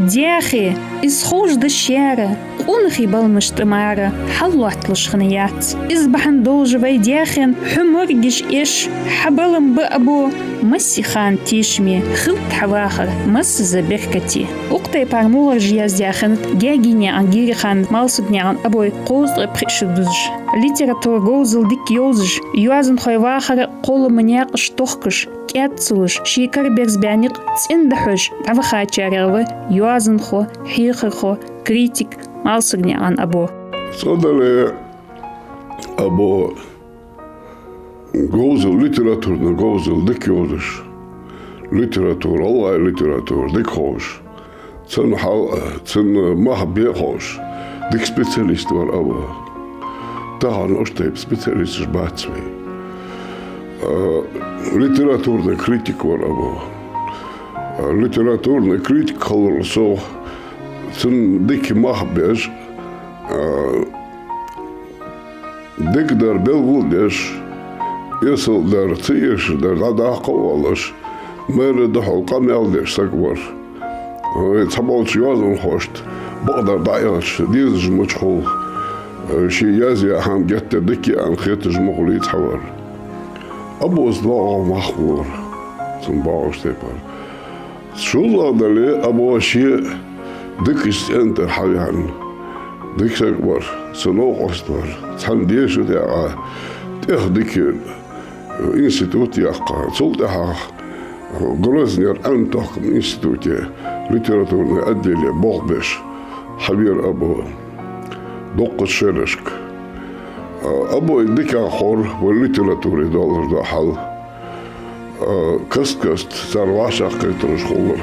دياخي إسخوش دشيارة قونخي بالمجتمارة حلوات لشخنيات إزبحن دوج بي دياخن حمرجش إيش حبلم بأبو مسي خان تيشمي خلط حواخر مس زبركتي وقتي بارمور جياز دياخنت جاجيني عن جيري خان مالسدني عن أبوي قوز ربخشدوج ليتراتور غوزل ديك يوزج يوازن خيواخر قول منياق شتوخكش كاتسوش شيكر بيرزبانيق تسندحوش عفخاتشاريغو يوازن خو حيخر خو كريتيك مالسدني عن أبو صدر أبو غوزل ليتراتور غوزل ديك يوزج ليتراتور الله ليتراتور ديك خوش تسن محبي خوش ديك سبيциалист ور أبو تاعن أشتيب سبيциалист باتسوي ليتراتورный критик ور أبو ليتراتورный критик خلر سو تسن ديك محبيش ديك در بلغودش يصل در تيش در غدا قوالش مر دحو قام يالدش سكبر يتحبوش يوازن خوشت بقدر ضعيش ديزج مجخول شي يازي هم جت دكي عن خيتج مغلي يتحور أبو صداع مخبور سنباوش تيبر شو ضادلي أبو شيء دكش أنت حيان دك سكبر سنوق أستر تحمديش وتاع تاخدك إنستيتوت يقع سلطة غرزنير أن تحكم إنستيتوتي ليتراتورنا أدي لي بوغبش حبير أبو دق الشرشك أبو يديك أخور والليتراتوري دولار دا حل كست سرواشا قيترش خور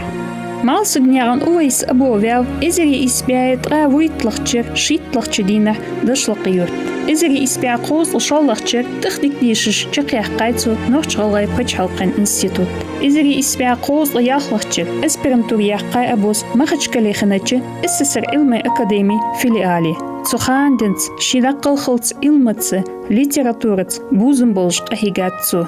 مالسدنيغان اويس أبو فيو إزري إسبيعت ويتلغتشر شيتلغتش دينه دشلقيوت إزري إسبيع قوز لشالغتشر تخديك ديشش جقيح قايتو نوش غلغي بجحلقين إنستيتوت إزري إسبيع قوز لياخلغتشر أسبرنتور ياقاي أبوس مخجكالي خناتشر إسسر علمي أكاديمي فيليالي تسوخان دنس شيلاقل خلط علمتس ليتراتورت بوزن بولش قهيقاتسو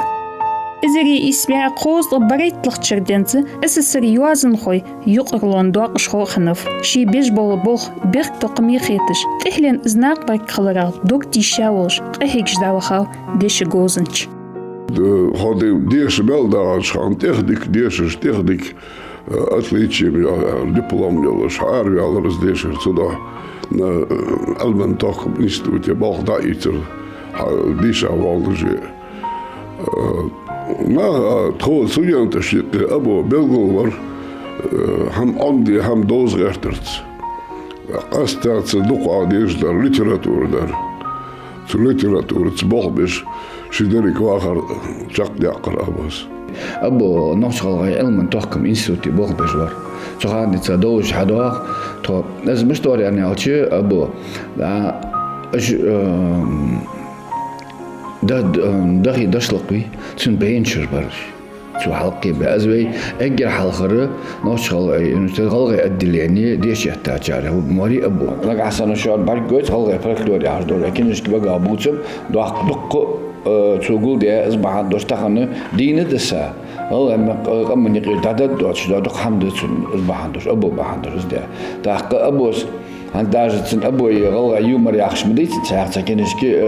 إزري إسبيع قوز لبريت لغتشر دنس أسسر يوازن خوي يقرلون دواق شخو خنف شي بيش بوخ بيخ تقمي خيتش تحلين إزناق برك خلرال دوك تيشاولش قهيقش داوخاو ديش غوزنش هادي ديش بلداش خان تخديك أتليتشيم диплом يالش عارف يالرز ديشر صدا ألمن تاكم إنستيتوت باق دايتر ديشا والدجي ما تقول سويان تشيق أبو بلغور هم عندي هم دوز غيرترت قستات صدق عاديش در ليتراتور در ليتراتور تبغبش شدرك واخر شق يقرأ أبوس أبو نشغل غير علم تحكم إنستيتوتي بغبش ور شغال نتصدوش حدوق تو لازم مش دور يعني أوتشي أبو دغي دشلقي تسن بينشر برش شو حلقي بأزوي أجر حلقة نشغل نشتغل أدل يعني ديش يحتاج عليه بموري أبو لقى حسن الشعر برجوت حلقة فرقلوري عشدور لكن إيش تبقى أبوتم دق تقول ده أصبح عندوش تخنه دين دسا الله من يقول تعدد دوتش دق حمد أصبح عندوش أبو بحندوش ده تحق أبوس عنداجت أبو يغلق يوم رياخش مديت تساعد كنيش كي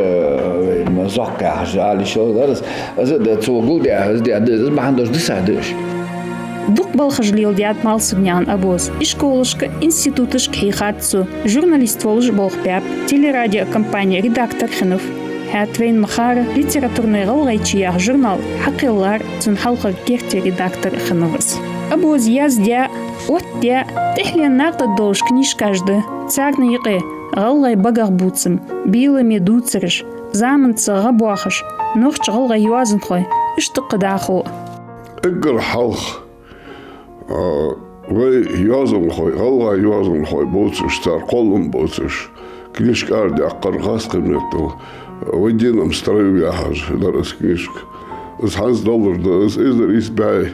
مزاق عش على شو درس أزد تقول ده أزد ما عندوش دسادش دوق بالخجليل ديات مالسبنيان أبوز إشكولشك إنستيتوتشك حيخاتسو جورناليست ولج بولخباب تيليراديو كمبانيا редактор خنف هاتوين مخارة ليتراتورный غلغيتشياخ журнал حقيلار تن حلقة كيرتي редактор خنفس أبوز يازديا واتديا تحلين ناقد دوش كنيش كاجده царный يقي غلغي بقر بوتسم بيلمي دوتسرش زامن تغبواخش نوخش غلغي يوازن خوي اشتق داخو اقر حلق وي يوازن خوي غلغي يوازن خوي بوتسش تار قولم بوتسش كنيش كاردي اقر غاس قمنتو ودينا مستريو يا حاج درس كنيشك از $100 ده از ازر يسبعي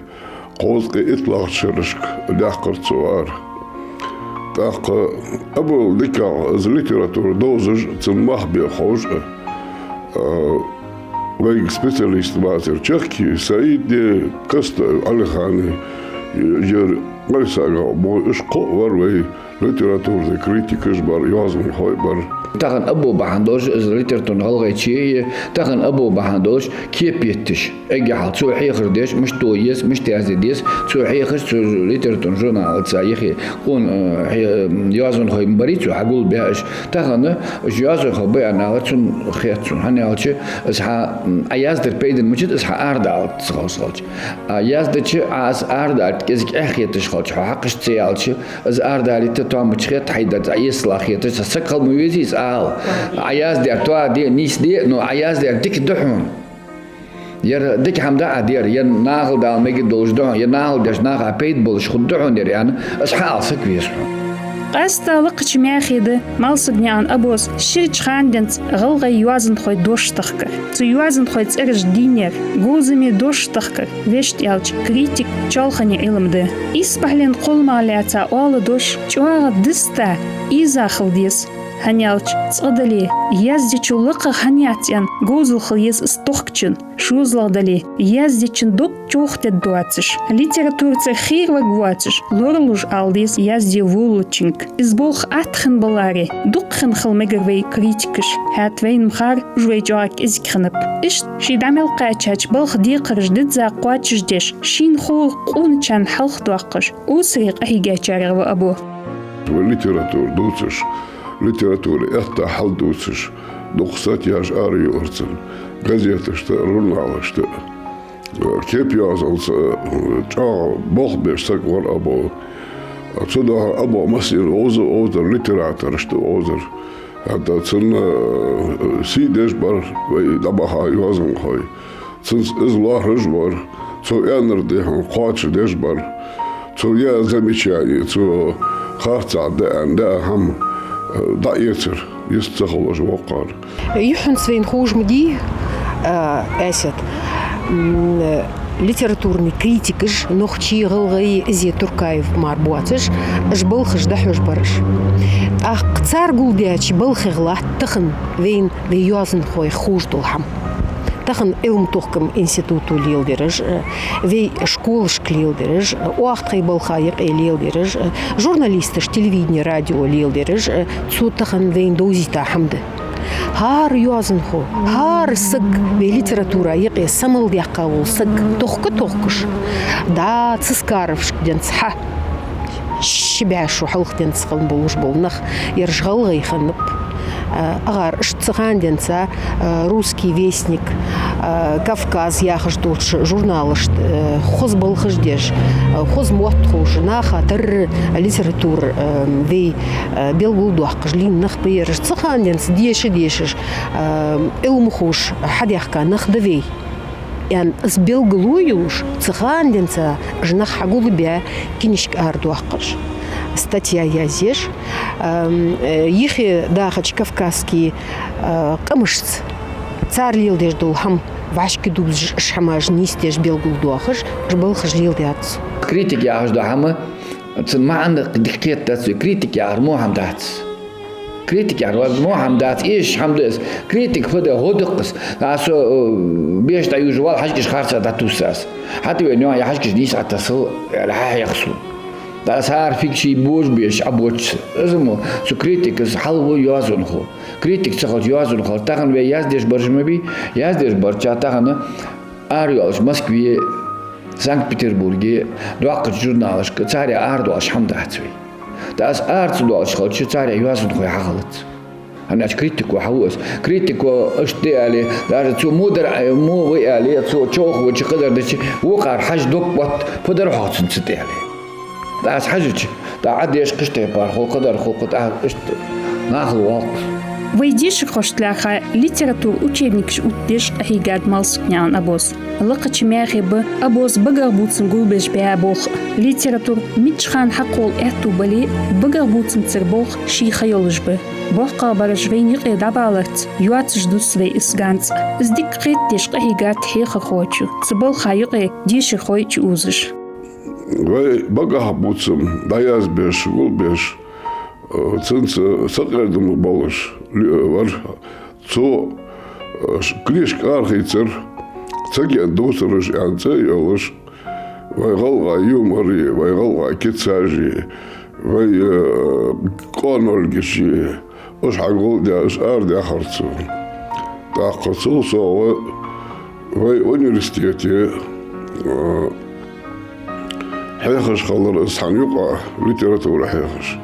قوزقي اطلاق شرشك داقر تسوار تاق أبو ديكا از ليتراتور دوزج تنمح بيخوش ويك سبيциалист ماتر تشكي سعيد كست علي خاني ير قيساقا مو إش قوار وي ليتراتور ذي كريتيكش بار يوازن خوي بار تاخن أبو بحندوش إز ليترتون غلغي شيء تاخن أبو بحندوش كي بيتش أجي حال سو حيخر ديش مش تويس مش تازديس سو حيخر سو ليترتون جورنال تسايخي قون يوازن خوي بريت سو حقول بياش تاخن يوازن خوي بيانا تون خياتون هني علشي إسحا أياز در بيدن مجد إسحا أردال تسخوش أياز دتش عاس أردال كذك أخيتش خوش حقش تيالش إز أردالي تتوام بتشخيت حيدت أيسلا خيتش سكال مويزيس عياز دير توا دي نيس دي نو عياز دير ديك دحون ير ديك حمدا دير ين ناغل دال ميجي دوش دحون ين ناغل داش ناغل بيت بولش خد دحون دير يعني اسحال سكويس قاستا وقت ماخيده مالسجنيان أبوس شرج خاندنت غلغي يوازن خوي دوش تخكر تو يوازن خوي تسرج دينير غوزمي دوش تخكر ويشت يالج كريتيك چالخني علم ده إسبحلين قول مالياتا أول دوش چوارا دستا إيزا خلديس هنيالج تصدلي يازدي چولقا هنياتيان غوزل خليس استوخكچن شوزلغ دلي يازدي چن دوك چوخت دواتش ليтературца خير вагуатش лорлуж алдис язди вулучинг изболх атхын балари дукхын хылмегервей критикш хатвейн мхар жвейжак изкхынып иш шидамел качач балх дикырж дидза квачж деш шин хул кунчан халх дуакш усрик ахигачарва абу والليتراتور دوتش ليتراتور إحتا حل دوتش نقصات ياش آري ورسل غازيتش رونالش كيف يازل جا بوخ بيشتك ور أبو تصدق أبو مسير أوزر ليتراتور شتو أوزر حتى تسن سيدش بر ويدبها يوازن خوي تسن إزلاه رجبر تو يانر ديهم قاتش ديش بر تو يا زميشاني تو خاطر ده هم ضايتر يستخلص وقار يحن سوين خوش مدي أسد ليتراتورني كريتيكش نوختي غلغي إزي تركايف ماربواتش إش بلخش دحوش برش قصار قول دياتش بلخي غلاه تخن وين ويوازن خوي خوش دولحم تخن علم توخكم انستيتوتو ليلدرج في شكولش ليلدرج وقت خي بالخايق ليلدرج جورناليستش تلفزيون راديو ليلدرج تسو تخن وين دوزيتا حمد هار يوازن خو هار سق بليتراتورا يقي سمل ديقاول سق توخكش دا تسكارفش دنصح شبعشو حلق دنسخل بولش بولنخ يرجغل غيخنب أغار اشتغان دنسا русский вестник Кавказ яхаш дулш журналыш хоз болхыш деш хоз моттхуш наха тыр литератур вей белгулдуах жлин нах бейрш цхан денс деш илмхуш хадяхка нах давей ян с белгулуюш цхан денса жнах хагулбя кинишк ардуахш статья язеш ихи дахач кавказский камышц цар лилдеш дулхам вашки дубж шамаж нистеш белгулдуахш жбылхж лилдяц критик яаш дахама цен ما عندك دقيقة تسوي كريتيك يا مو حمدات كريتيك يا مو حمدات إيش حمدات كريتيك فده هودقس ناسو بيش تايو جوال حاجكش خارجة داتوساس حتى وينو يا حاجكش نيس عتصل راح يخسو دا صار فيك شي بوش بيش ابوش ازمو سو كريتيك حلو يوازن خو كريتيك تخل يوازن خو تاخن وي يازدش برجمبي يازدش برچا تاخن اريوش موسكوي Санкт-Петербурге дуақыт журналышка царя ардуаш хамдатсвей. Тас ардуаш хоче царя юазун хой хагылыт. Анач критику хауас. Критику ышты али даже цу мудр му вы али цу чох вы чыкыдар дечи уқар хаж дук бат пудар хатсын цыты али. Тас хажыч та адеш кышты бар холқадар холқат ышты. Нахыл валк. Вейдиш хоштляха литератур учебникш уттеш ахигад малсукнян абос. Лыкыч мяхибы абос багарбуцын гулбеш беабох. Литератур мичхан хакол эту бали багарбуцын цербох ши хайолжбы. Бохка бараш вейник эдабалат. Юатш дусвей исганц. Здик қеттеш ахигад хеха хочу. Цыбол хайыгы диши хойч узыш. Вей багарбуцын даязбеш гулбеш. Цинца сакредом балыш var цо клишк архицер цаген досырыш анце ялыш ويغلغى يومري ويغلغى كتساجي وي قانولجشي وش حقول دي اش اردي اخرتو تاقصو سو وي اونيفرسيتي حيخش خلر اسحن يقع ليتراتورة حيخش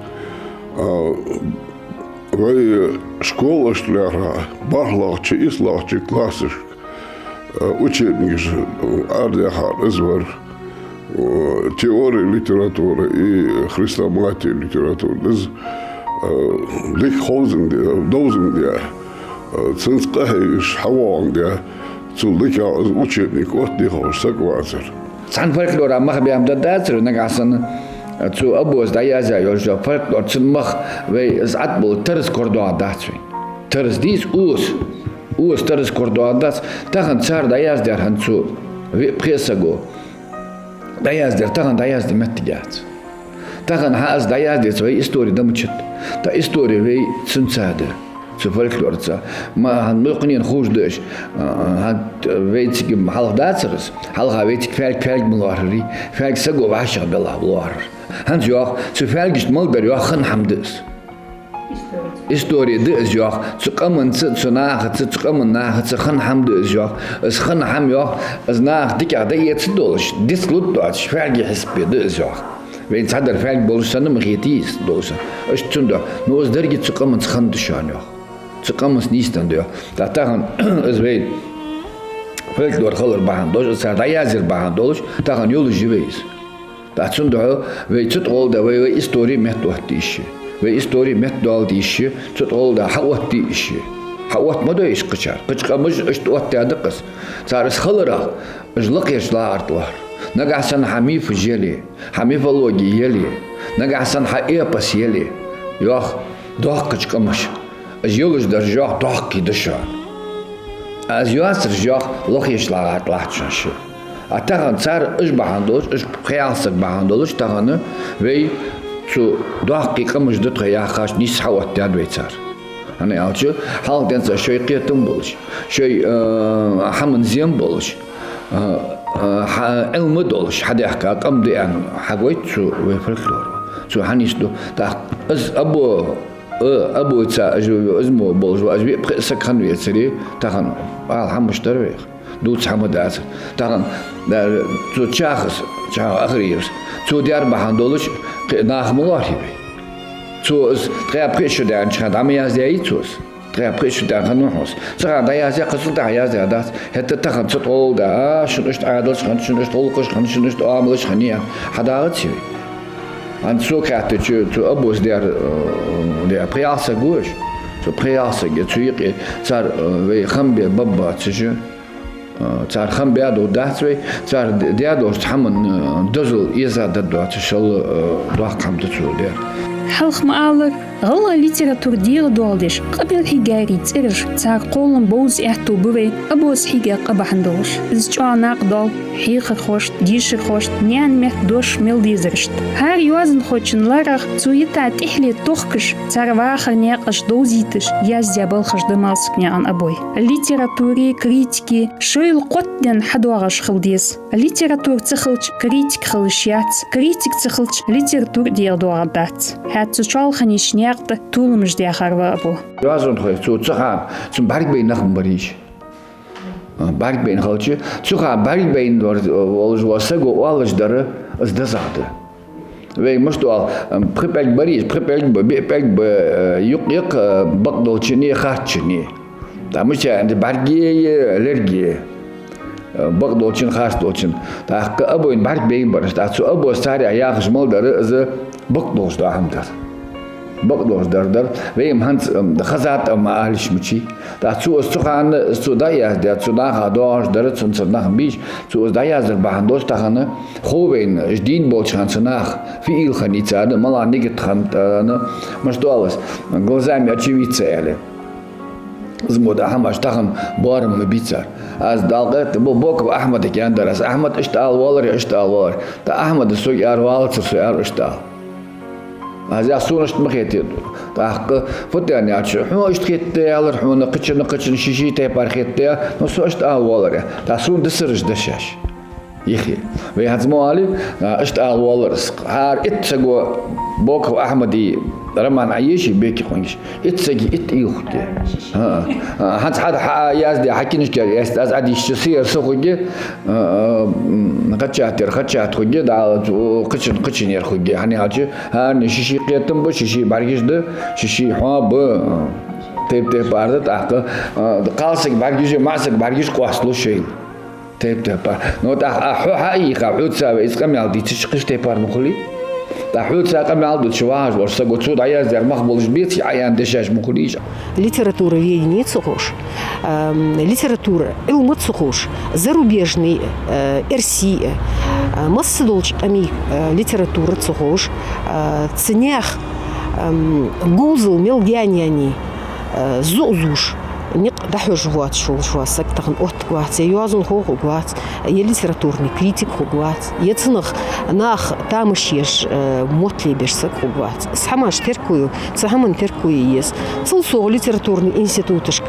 وي شكول اشتلاها بحلغتي إصلاغتي كلاسيك учебник ардиахар извар теория литературы и хрестоматия литературы из лих хозенде дозенде цинскахиш хаванде цулика учебник от дихош саквазер сан фольклор амах биамда дацер нагасан цу абуз даяза ёжо фольклор цинмах вей затбул терс кордуа дацвин терс дис ус терс кордуа дац тахан цар даяздер ханцу пресаго даяздер тахан даяздер меттигат тахан хаз даяздер свой истории дамчет та история вей цинцаде цу фольклорца ма хан мукнин хуждеш хан вейтик халх дацерс халха вейтик фельк муларри фельк саго ваша бела блар хан жох цу фельгишт молдер яхан хамдес история де жох цу камын цу нах цу камын нах цу хан хамдес жох es хан хам жох es nach дика да ец долш дис лут доч фельги хеспе де жох вейт цадер фельг болшаны мгетис долша es цунда но es дерги цу камын хан душан жох цу камын нистан де да тахан es вейт фольклор халар бахан дош са да язер бахан долш тахан yolu живейс да цунда вейт цут ол да вей история метод иши ve история метод диши цут ол да хават диши хават мода иш кычар кычкамыш ыштуат тядыкыс царыс халара жлык яшлартлар нагасан хамиф жели хамифологи ели нагасан хаэпас ели ёх дох кычкамыш ажёлыш дажох дох кидыша аз ёср жох лох яшлартлачшы атаган цар ыш бахандош ыш кыялсык бахандош таганы вей цу дохки камыш дытка яхаш нис хават тядвейцар аны алчы халк денса шөй кыйтым болуш шөй хамын зем болуш элмы долуш хадяхка камды ан хагойт цу вей фольклор цу ханисту таыз абу ца измо болуш ажби сакхан вецери тахан ал хамыштар вей дуц хамадас тахан цу чахыс ахриевс цу диар бахандолуш нахмулар хиби цу тря прещу дан чхад амиязя ицус тря прещу дан ханухос цара даязя кысылда язя дас хетта тахан цут олда шунушт адылш хан шунушт олкыш хан шунушт амлыш хания хадагыч ан цу катты цу абус диар приаса гуш цу приаса ге цуйки цар вей хамбе бабба цыжы цар хамбе аду дацвей цар диадош хамын дозул иза дадуат шол дуахкамды цу дер حلق مآلر غلا ليتراتور دير دولدش قبل حيجاري ترج تار قولن بوز احتو بوي أبوز حيجا قبحندوش زجوا ناقدال حيخ خوشت ديش خوشت نيان مح دوش ميل ديزرشت هار يوازن خوشن لارخ زويتا تحلي توخكش تار واخر نيقش دوزيتش ياز ديابل خش دمالسك نيان أبوي ليتراتوري كريتيكي شويل قطن حدوغش خلديس ليتراتور تخلج كريتيك خلشيات كريتيك تخلج ليتراتور دير دوغدات هات تشال خنيش نيقت طولمش دي خروا أبو يوازن خوي تو تخان تم بارك بين نخم بريش بارك بين خالتي تخان بارك بين ولج واسقو ولج دره از دزاده وي مشتو بريبك بريش بريبك يق بقدوچني خارچني دا مش عند بارجي الرجي بقدوچن خارچن دا ابوين بارك بين برش دا سو ابو ساري اياخش مال دره از بقدوش دا همدر بقدوش در ويم هانس خزات ما أهلش مشي دا سو استخان سو دايا دا سو ناها دوش در سو ناها بيش سو دايا زر بهندوش تخانه خوين جديد بولشان سناخ في إيل خنيتة أنا ملا نيجت خنت أنا مش دوالس غوزامي أشيفيتة يعني زمودا همش تخن بارم مبيتر از دالقت بوك أحمد كان درس أحمد اشتغل والر تا أحمد سوق أروال سوق اشتغل هذا سونشت مخيتي تاق فتاني عشان حنا اشتكيت على حنا قتشن شيشي تبار خيت نص اشت والله تا سون دسرج دشاش يخي ويهزموالي اشتغل والرزق هار اتسقوا بوك أحمدي رمان عيشي بيكي خونش اتسقي اتيوختي هانس حد يازدي حكينش كاري از عدي شسير سخوجي خدشات خوجي دا قشن ير خوجي هاني هاتشي هاني شيشي قيتم بو شيشي بارجيش ده شيشي حوا بو تيب باردت اخ قالسك بارجيش ماسك بارجيش قواسلو شيء تيب بار نوت حو حقيقة حوت سابع اسقم يالدي تشقش تيب بار مخلي تحوت ساقم يالدو تشواج ورسقو تسود عياز دير مخبولش بيتي عيان دشاش مخليش Литература не цухош, литература илмат цухош, зарубежный Россия, массадолч ами литература цухош, ценях гузл мелгяняни зузуш. نق دحوج جوات شو سكتخن أوت يوازن هو جوات يليتراتورني كريتيك جوات يتصنخ ناخ تامشيش موتلي بيرسك جوات سحماش تركوي سحمن تركوي يس تصلصو ليتراتورني إنستитутышк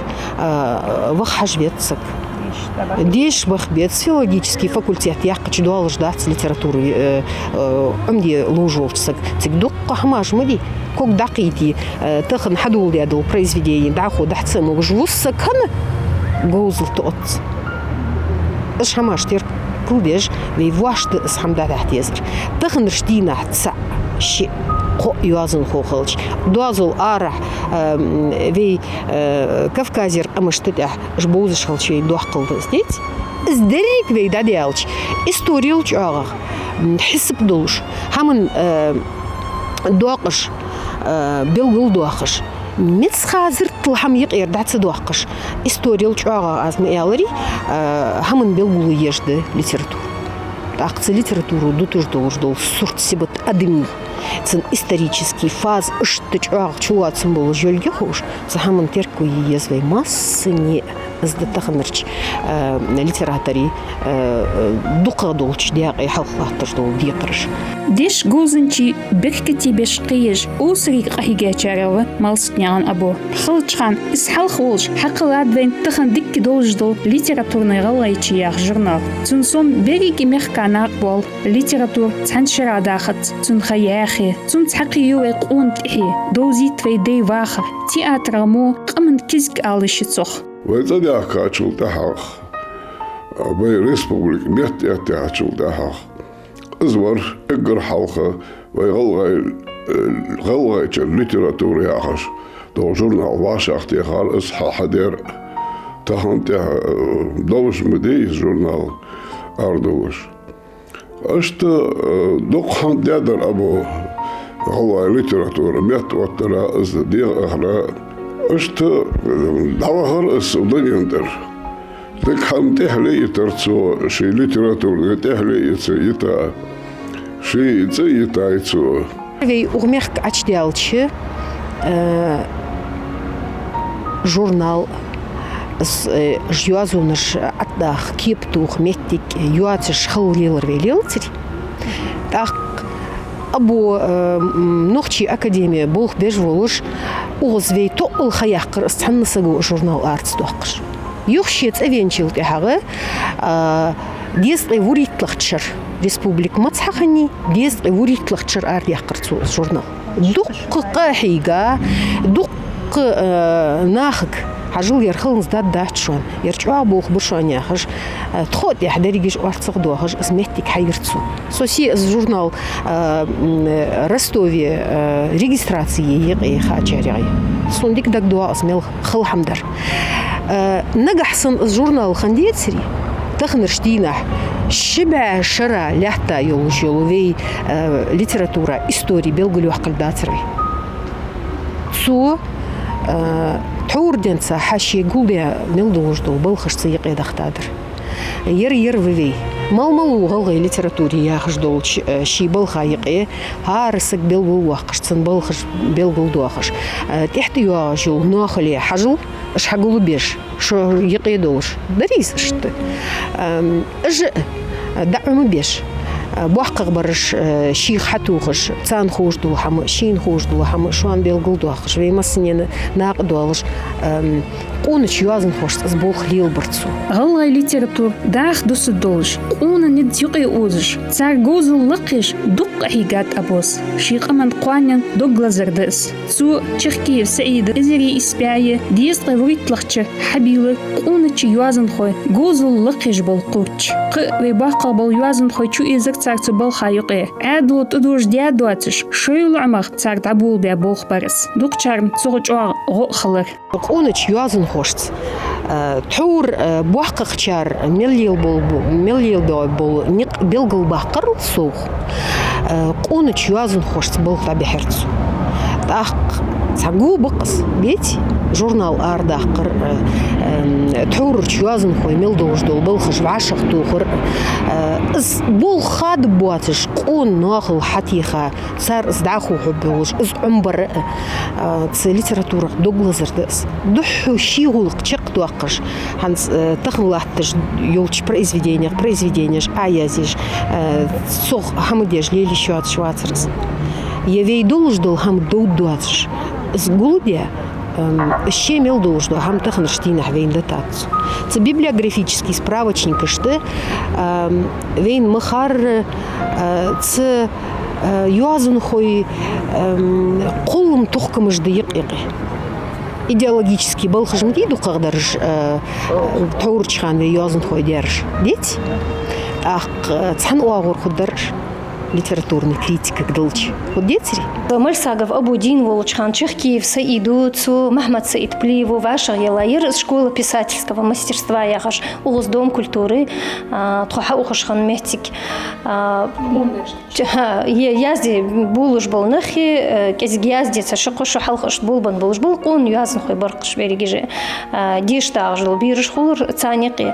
وخش بيتسك ديش بخبيت филологический факультет яқыч дуал ждать литературы عمدي лужовцак تقدق قحماش مدي كوك دقيتي تخن حدول ديادو произведение داخو دحتسمو بجوسك هنا جوزل تقط اش حماش تير كلبيج ويواشت اسحم دا تحتيزر تخن رشدينا تسع شيء يوازن خوخلش دوازل آرح في كافكازير أمشتدح جبوزش خلشي دوحقل دزديت ازدريك في داديالش استوريلش آغا حسب دولش همن دوقش بيلغل دوقش متس خازر تلحم يقير دعت دوقش استوريلش آغا از ميالري همن بيلغل يجد ليتراتور تاقص ليتراتورу дотуж дол сорт сибот адым цен исторический фаз штычак чулатсым бол жөлгө хош захамын терку езвей массыне издатахнырч литератори дука долч диагы халклаттыр дол диятырш ديش جوزنشي بكتي بشقيج أوسري قهيجة شاروا مالسنيان أبو خلتشان إسحال خولش حق لادوين تخن ديك دولجدو ليتراتورني غلايتشي ياخ جورنال تنسون بيريكي ميخكانا بول ليتراتور تنشرا داخت تنخياخي تنتحقيو يقون تحي دوزي تويدي واخر تياتر مو قمن كيزك آلشيتسوخ وإذا أكاتشول تحاخ بي ريسبوبليك ميت أكاتشول تحاخ أزور إقر حلقة ويغلغي الليتراتور ياخش دو جورنال واشاخ تيخال إصحى حدير تهان تيخ دوش مديس جورنال أردوش أشت دوقحان ديادر أبو غلغي الليتراتور ميت وطرا إزديغ أخرى أشت دعوهر السوداني اندر ديك حام تحلي ترتسو شي ليتراتور تحلي يتا شي يتا يتسو في أغميخ أشتيالشي جورنال جوازونش أتداخ كيبتوخ ميتك يواتش خليلر ويليلتري تاق أبو نوختي أكاديمية بوخ بيجولوش أغزوي تقل خياقر استحنسقو جورنال آرتس دوقش يخشيت أفينشيل تحاغي ديسقي وريت لختشر ريسبوبليك متحقني ديسقي وريت لختشر آرت يحقرتو جورنال دق قاحيقا دق ناخك حجول يرخل نزداد داتشون يرجعوا بوخ برشان ياخش تخوت يحدري جيش وارتصق دوخش اسمتك حيرتسو سوسي جورنال رستوفي ريجستراتسي يقي خاجري صنديق دك دوا اسميل خل حمدر نجحسن الجورنال خنديتسري تخنرشتينا شبع شرع لحتا يولوجيولوفي ليتراتورا истории белгулю حقلداتري سو تحور دنسا حاشي قولي نلدوجدو بالخش سيق يدختادر ير وفي مال غلغي ليتراتوري ياخش دول شي بالخايق هارسك بلغل واخش تسن بالخش بلغل دوخش تحت يواجو ناخلي حجل اش حقولو بيش شو يقيدوش دريس شت اج دعم بيش بوحق برش شيخ حتوخش تسان خوش دو حم شين خوش دو حم شوان بيلغل دوخش وي مسنين ناقدوالش قونش يوازن خوش أزبول خليل برتسو غلغي ليتراتور داخ دوس الدولش قونا نديقي أوزش تسار جوز اللقش دق حيقات أبوس شيق أمن قوانين دوغلا زردس سو تشخكي سعيد إزري إسباعي ديس غيوريت لخشة حبيلة قونا تشي يوازن خوي جوز اللقش بالقوتش ويباقا بال يوازن خوي شو إزك تسار تبال خايقه عادلو تدوش ديادواتش شويل عمق تسار تعبول بيا بوخ برس دوق شارم سوغج غو خلر قونش يوازن خوش تحور بوحق خشار مليل بول نق بلغل بحقر سوخ قونش يوازن خوش بول تابي حرتسو تاق تاقو بقص بيتي جورنال أرداقر تحور شوازن خوي ملدوش دول بلخش بعشق توخر بول خاد بواتش قون ناخل حتيخا صار ازدعخو حبوش از عمبر ليتراتورة دوغلازر دس دحو شيغولق تشق توقش هانس تخلاتش يولش произведениях аязиш сох хамудеш лили шватшватсерс Евей долждол хам доудуатш с голубя щемел долждол хам тахнштина вейн датац. Це библиографический справочник что вейн махар це юазун хой қолым тухкамыш дыйық идеологический балхажм дейду қағдарыш таурчхан вей юазун хой дерш деть ах цан уағыр хударыш литературный критика гдылч. Вот детери. Мальсагов Абудин Волочхан Чехкиев Саиду Цу Махмад Саид Плиеву ваша Елаир школа писательского мастерства яхаш улус дом культуры тхаха ухашхан мехтик язди булуш был нахи кезги язди цашқош халхаш булбан булуш был он язн хой барқыш берегеже дишта жыл бирш хулur цаниқи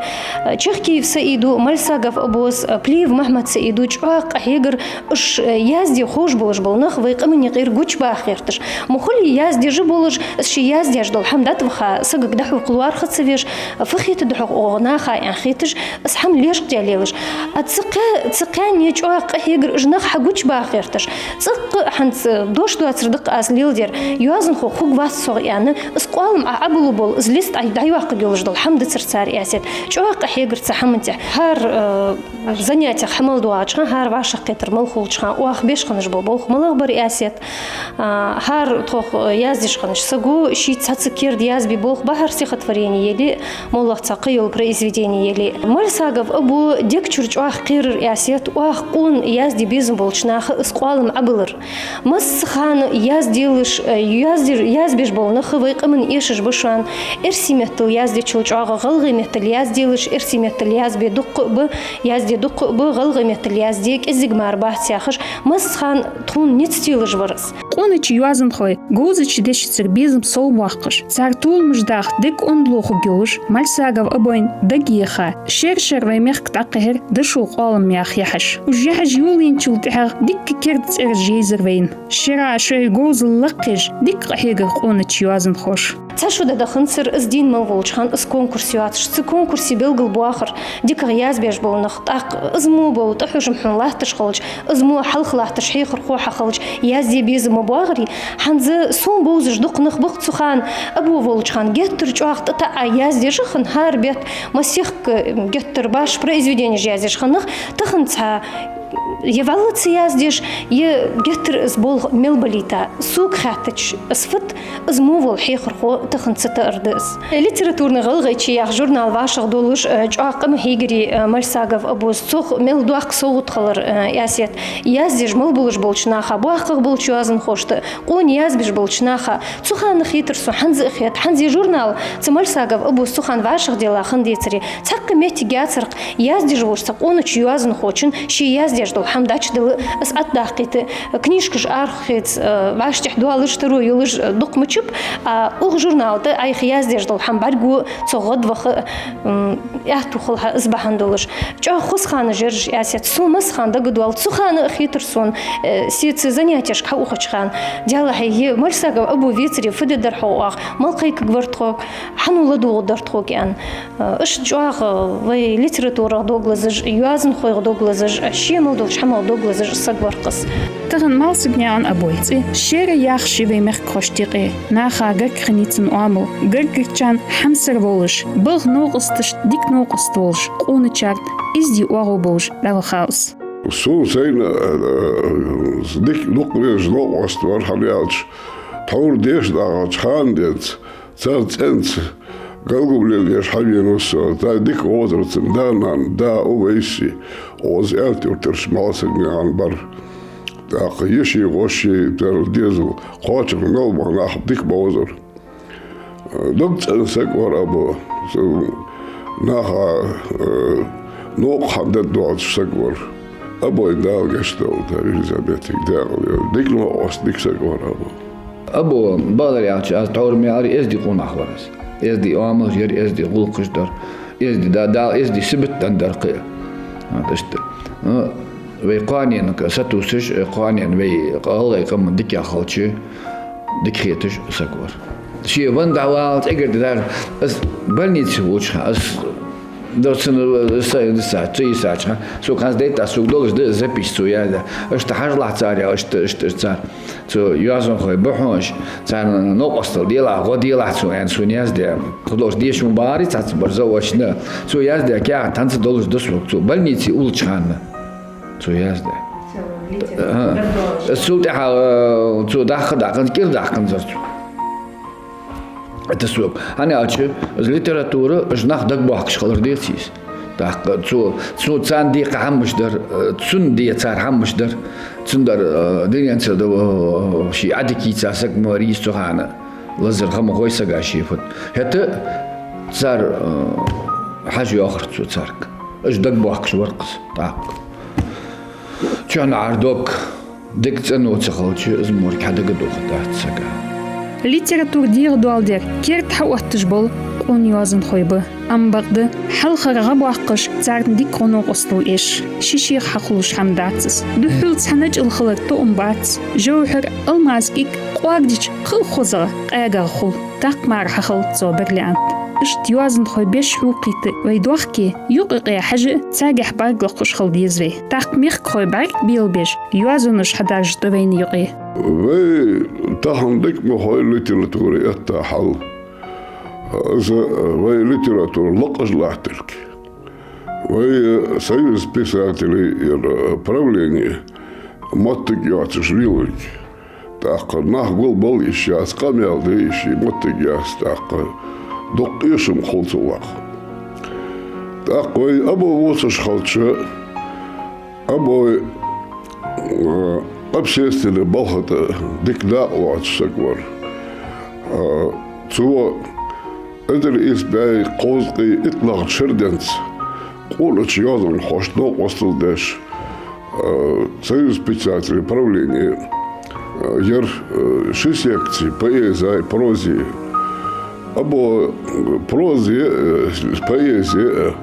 Чехкиев Саиду Мальсагов Абуз Плиев Махмад Саиду чуақ ахигр уж язди хош булуш был нах вайқамни غير جوش باخيرتش مخلي يازدي جبولش شي يازدي جدول حمدات وخا سق دحو قلوار خصفيش فخيت دحو غناخا ان خيتش اسحم ليش دياليش اتسقان يجوق هيغر جنخ حجوش باخيرتش سق حنت دوش دو تصدق اس ليلدير يوازن خو خوغ واس سوغ يعني اسقوالم عبلو بول زليست دايواق جولش دول حمد سرسار ياسيت جوق هيغر تحمنت هار занятия حمل دواتش هار واش قيتر ملخولش واخ بيش خنج بول ملغ بر ياسيت هار تخ يازديش خنش سقو شي تسكير يازبي بوخ بحر стихотворение يلي моллах цақийл произведение يلي Мальсагов абу дек чурч ах қирр ясет ах он язди безм болчнах اسقوالم абылыр мыс хан яздилыш язбеш болнах вайқымын ешиш бышан эрсиметтл язди чулчага гылгыметтл яздилыш эрсиметтл язби дуқбы язди дуқбы гылгыметтл яздик изигмар бахтяхыш мыс хан тун нетстилыш барыс قونچ يوازن خوي جوزچ دش سربيزم سو واقش سارتول مجداخ دك اندلوخ جوش مالساغف ابوين دقيخه شرشر ويمخ تقهر دشو قالم ياخ يحش وجهج يولين تشلتها دك كرت ارجيزر وين شرا شوي جوز لقش دك قهيغ قونچ يوازن خوش تشو دا خنصر ازدين ملولشخان اس كونكورسيات س كونكورسي بلغل بواخر ديك غياز بيش بول نخطاق ازمو بو تحوش محن الله تشخلج ازمو حلخ الله تشحيخ رخو حخلج يازي بيزمو بواغري حنز سون بوزج دق نخبق تسخان ابو волчхан геттер чуах та яздиш хан хар бет масих геттер баш произведение яздиш ханах таханца евалыцы яздиш е геттер сбол мелбалита сук хатыч сфт змувол хихрхо таханцата ардыс литературный гылгычы яг журнал вашых долуш чуақым хигри Мальсагов абу сух мелдуақ соғут қалыр ясет яздиш мыл булыш болчынаха буақық болчу азын хошты он язбиш болчынаха цуханы хитр су ханзы хет ханзи журнал Мальсагов абу сухан вашых дела хандицари цаққы мети гяцырқ яздиш болчсақ оны чуязын хочын ши яздиш дол хамдач дыл ас атдақиты книжкыш архиц ваштих дуалыш тару юлыш дұқмычып ух журналды айх яздиш дол хамбаргу цоғыд вақы яхтухылха избахан долыш чоқ хусханы жерж ясет сумас ханда гудуал цуханы хитр сон сицы занятияш ха ухачхан дялахи Мальсагов абу вицри фыдыдар хоақ малқайк гвартхок ханула дуғыдартхок ян ыш чоқ вай литература доглазыш юазын хойғы доглазыш шемыл долш حمل دوغلاز صقبر قص تغن مال سجنان أبويتي شير ياخشي ويمخ كشتيقي ناخا جك خنيتن أمو جرجتشان حمسر بولش بغ نوقستش ديك نوقستولش قونتشار إزدي أورو بولش لو خاوس سو سين ديك نقريج نوقست ورحلياتش تور ديش داغتش خان ديت تات انت قالوا لي يا حبيبي نص تا ديك وزرت دانا دا اويسي اوز التي وترش ماسني عن بر دا قيشي غوشي تر ديزو قاچ نو ما ديك بوزر دكت سكور ابو سو ناخا نوق حدد دوت سكور ابو دال قشتو تا اليزابيث دال ديك نو اوس ديك سكور ابو بقدر يعني تور مياري ازدي قون اخبارس ازدي اوامر غير ازدي غول قشدر ازدي دا ازدي سبت اندر قي هذا وي قانين ستوسش قانين وي قال يقم ديك يا خالتي ديك خيتش سكور شي وند عوالت اقدر دار بس بلني تسوچ اس دوسن ساعه 3 ساعه سو كان ديتا سو دولش ده زبيش يا ده اشت حاجه صار اشت صار سو يازن خوي بحوش كان نوقستل ديلا غديلا سو ان سونياز ده خدوش ديش مباري تاع برزوشنا سو ياز ده كان تنس دولش دسلوك سو بلنيتي улчхан سو ياز ده سو ده سو داخل كير زرت التسوق أنا أشوف الليتراتورة جناح دق باكش خلر ديتيس تاق سو تسان دي قام مش در تسون دي تسار هم مش در تسون در دنيا انسى دو شي عدكي تاسك موريس تهانا لازر خم خوي سقاشي فت هتا تسار حاجة آخر تسو تسارك اش دق باكش ورقص تاق كان عردوك دك تسنو تسخلش ازمور كحدا قدو خدات سقا ليتراتور دير دوالدير كيرت حوات تجبل قون يوازن خويبه أم بغده حل خرغب وحقش تزارن ديك قونو قصدو إيش شيشير حقلوش حمداتس دحول تحنج الخلق تقوم باتس جوحر الماسكيك قواقديش خل خوزغ قاقر خل تاق مار حخل تصوبر لعنت اشت يوازن خوي بيش حوقيت ويدوحكي يوقي حاجة تاقح بارق لقش خل ديزوي تاق ميخ خوي بارق بيل بيش يوازنش حداج دوين يوقي وي تاهم ديك مخوي ليتراتوري اتا حل وي ليتراتور لقش لاحترك وي союз писателей правление мотыгятыш вилык так нах был еще скамел да еще мотыгяс так доқишим холцулах так вой або восыш халчы або общественный балхата дикда уатшаквар цо это избай қозқи итлақ шерденц قولت يازن خوشنا وصل داش союз писателей правление ير شي секции поэзия прозия або прозия поэзия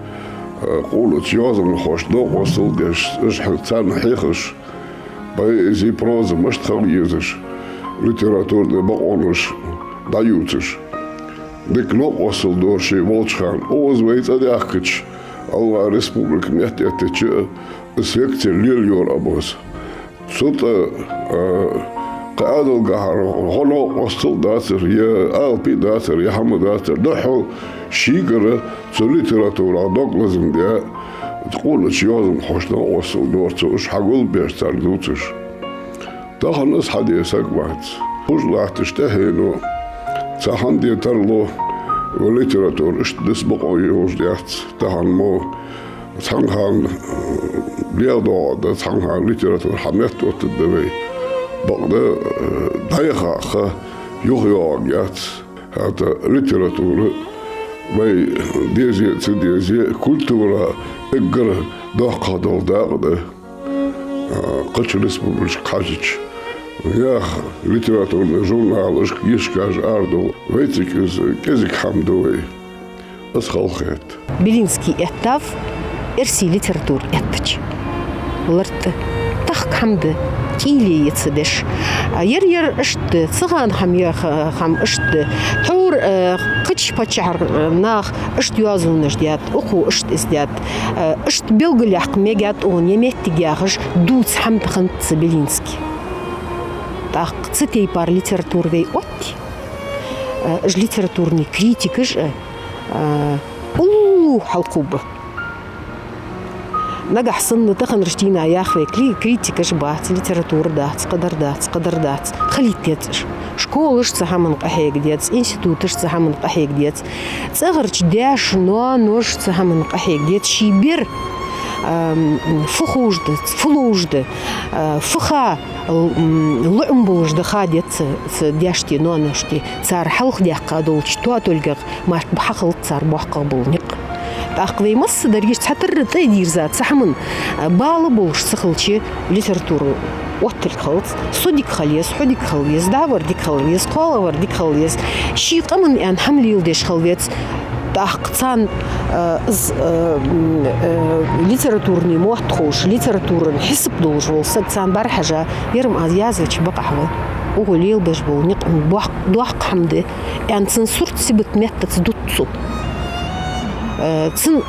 قولت يازن خوشنا وصل داش اش حتان حيخش поэзия проза مش تخليزش литературный бақоныш даютыш ديك نوصل دور شي волчхан اوز ويت اداكش الله республика мятетечи секция лильор абос сота قاعدوا قهر هنا وصل داتر يا البي داتر يا حمد داتر دحو شيقرة ليتراتورة دوك لازم دي تقول شيازم خوشنا وصل دور تسوش حقول بيشتر دوتش تاخن ناس حديثك بعد خوش لاح تشتهينو تاخن دي ترلو وليتراتور اشت دسبقو يوش ديات تاخن مو تاخن بيادو تاخن ليتراتور حميت وتدبي بقدا دايخا خا يوغيوغيات هذا ليتراتور باي ديزي كولتورا اقر داقا دول داقدا قلش الاسم بلش قاجج يا ليتراتور جورنال اشك يشكاج اردو ويتك كزك حمدوي اسخل خيط بلينسكي اتاف ارسي ليتراتور اتش ولرت تخ حمد كيلي يتصدش ير اشت صغان خم اشت تور قتش بتشعر ناخ اشت يوازون نجديات أخو اشت ازديات اشت بيلقل يحق ميجات اون يميت تجاهش دوس حمد خنت سبيلينسكي تاق تسيتي بار ليتراتور في اوتي اج ليتراتورني كريتيكش حلقوبة نجح صن تخن رشتينا يا أخي كريتيكش بات ليتراتور قدر دات خليتيتش شكولش تسحمن قحيق ديت انستيتوتش تسحمن قحيق ديت صغرش داش نوش تسحمن قحيق ديت شيبر فلوجد فخا لعمبولش دخاديت دياشتي نونشتي صار حلق ديقا دولش تواتولغ ما بحقل صار بحقل بولنق تاقوي مس دريش تحتر تدير ذات سحمن بالبولش سخلشي ليتراتورو وتر خلص صديق خليس حديق خليس داور ديك خليس قالور ديك خليس شي قمن ان حمل يلدش خليس تاقصان ليتراتورني موحتخوش ليتراتورن حسب دوش والسكسان برحجة يرم أزيازك بقحوة وغليل باش بولنق بوحق حمده يعني تنصرت سبت ميتة دوتسو تن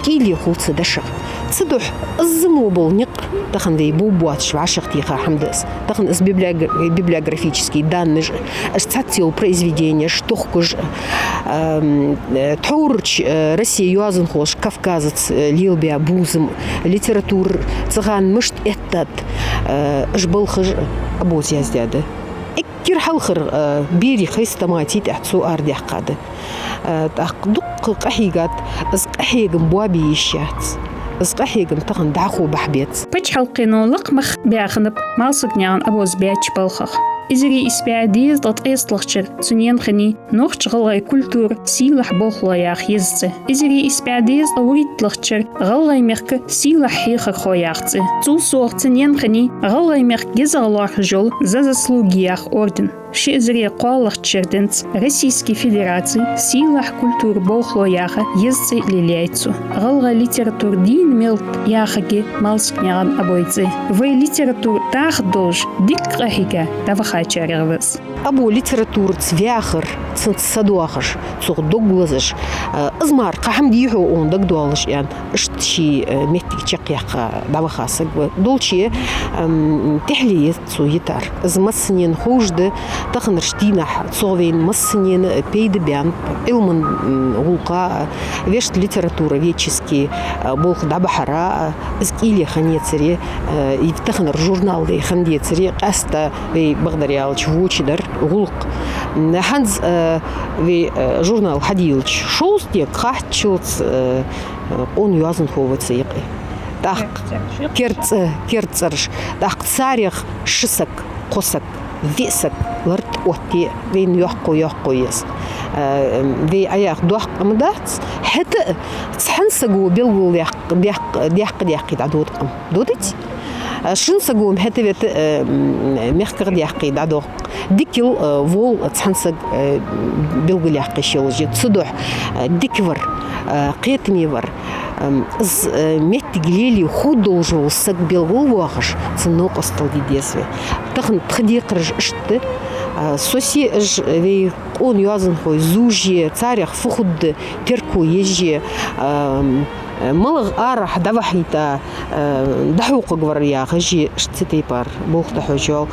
كيلي خلص دشق تصدح الزمو بولنق تخن ذي بوبواتش بعشق تيخا حمدس تخن اس библиографический данныш статил произведения штохкуж тхурч Россия юазынхош кавказец лилбия бузым литератур цыган мышт этот жбылхыж абоз яздяды иккир халхыр бири христоматит ахцу ардяқады тақдуқ қахигат аз қахигым буабиишят أصقحيقم تغن دعخو بحبيت بيتش حلقينو لقمخ بياخنب مالسك نيان أبوز بياتش بالخخ إزري إسبيع ديز دات إيستلخشر تنين خني نوخش غلغي كولتور سيلح بوخلا ياخ يزتي إزري إسبيع ديز أوريد تلخشر غلغي ميخك سيلح حيخر خو ياختي تول سوغ تنين خني غلغي ميخ جزغلوح جول زازаслуги ياخ орден شي إزري قوالخ تشردنц Российской Федерации силах культур бохло яха езцы лилейцу. غلغي литератур дин мелт яхаги малск няган абойцы. Вэй литератур тах долж дик рахига давахачаревс. أبو ليتراتور تفاخر تصدوخش تصغ دوغلزش أزمار قحم ديحو أون دق دوالش يعني اشتشي متي تشقيق دبخاسك دولشي تحلية صويتار إز مسنين خوجد تخنرشتينا صوين مسنين بيد بيان علم غلقا вешт литературоведческий болх дабахара إزكيلي خنيتري يفتخنر جورنال دي خنديتري قاستا بغدريال чвучидер غلق هانز في جورنال حديلش شوستي قحتشوت он юазенховец يقي داق كيرتسرش داق تساريخ شسك قسك весак ларт отти вин يحقو يس في أياخ دوح أمدات حتى تحنسجوا بيلو ديق دعوتكم دودتي شنسجوا حتى بيت مخكر ديق دعوت ديكيل فول تحنسج بيلو ديق شيلجي تصدح ديكفر قيتميفر از متجليلي خودو جو سك بيلو واخش تنوق استلدي ديسوي تخن تخديقرج اشت سوسي اج في اون يازن خوي زوجي تاريخ فخد تركو يجي ملغ ارح دبحيتا دحوق قبر يا خجي اشتتي بار بوخ دحوجو